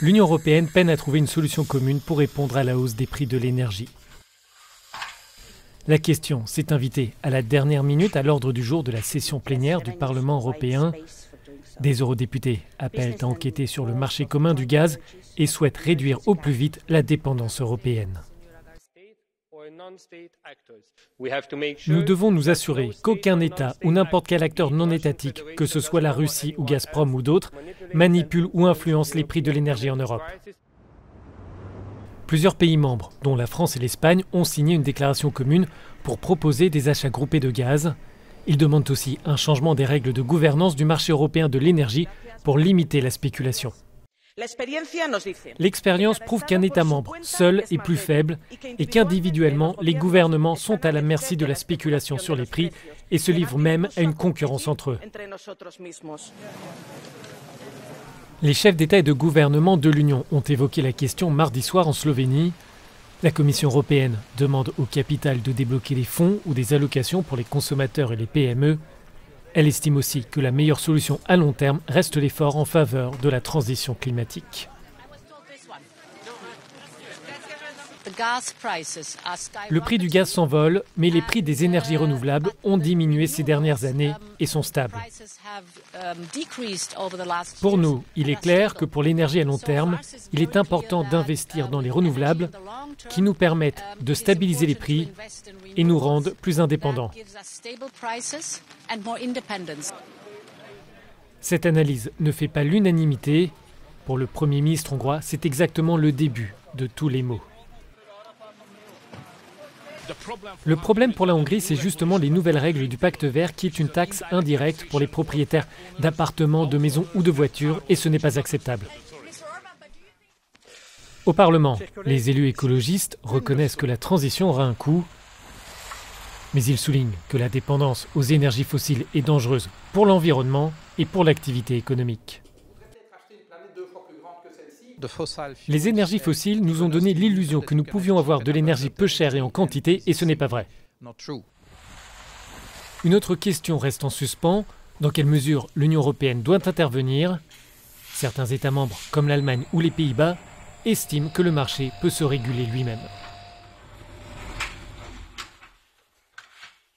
l'Union européenne peine à trouver une solution commune pour répondre à la hausse des prix de l'énergie. La question s'est invitée à la dernière minute à l'ordre du jour de la session plénière du Parlement européen. Des eurodéputés appellent à enquêter sur le marché commun du gaz et souhaitent réduire au plus vite la dépendance européenne. Nous devons nous assurer qu'aucun État ou n'importe quel acteur non étatique, que ce soit la Russie ou Gazprom ou d'autres, manipule ou influence les prix de l'énergie en Europe. Plusieurs pays membres, dont la France et l'Espagne, ont signé une déclaration commune pour proposer des achats groupés de gaz. Ils demandent aussi un changement des règles de gouvernance du marché européen de l'énergie pour limiter la spéculation. L'expérience prouve qu'un État membre seul est plus faible et qu'individuellement, les gouvernements sont à la merci de la spéculation sur les prix et se livrent même à une concurrence entre eux. Les chefs d'État et de gouvernement de l'Union ont évoqué la question mardi soir en Slovénie. La Commission européenne demande aux capitales de débloquer des fonds ou des allocations pour les consommateurs et les PME. Elle estime aussi que la meilleure solution à long terme reste l'effort en faveur de la transition climatique. Le prix du gaz s'envole, mais les prix des énergies renouvelables ont diminué ces dernières années et sont stables. Pour nous, il est clair que pour l'énergie à long terme, il est important d'investir dans les renouvelables qui nous permettent de stabiliser les prix et nous rendent plus indépendants. Cette analyse ne fait pas l'unanimité. Pour le Premier ministre hongrois, c'est exactement le début de tous les maux. Le problème pour la Hongrie, c'est justement les nouvelles règles du pacte vert qui est une taxe indirecte pour les propriétaires d'appartements, de maisons ou de voitures et ce n'est pas acceptable. Au Parlement, les élus écologistes reconnaissent que la transition aura un coût, mais ils soulignent que la dépendance aux énergies fossiles est dangereuse pour l'environnement et pour l'activité économique. Les énergies fossiles nous ont donné l'illusion que nous pouvions avoir de l'énergie peu chère et en quantité, et ce n'est pas vrai. Une autre question reste en suspens. Dans quelle mesure l'Union européenne doit intervenir? Certains États membres, comme l'Allemagne ou les Pays-Bas, estiment que le marché peut se réguler lui-même.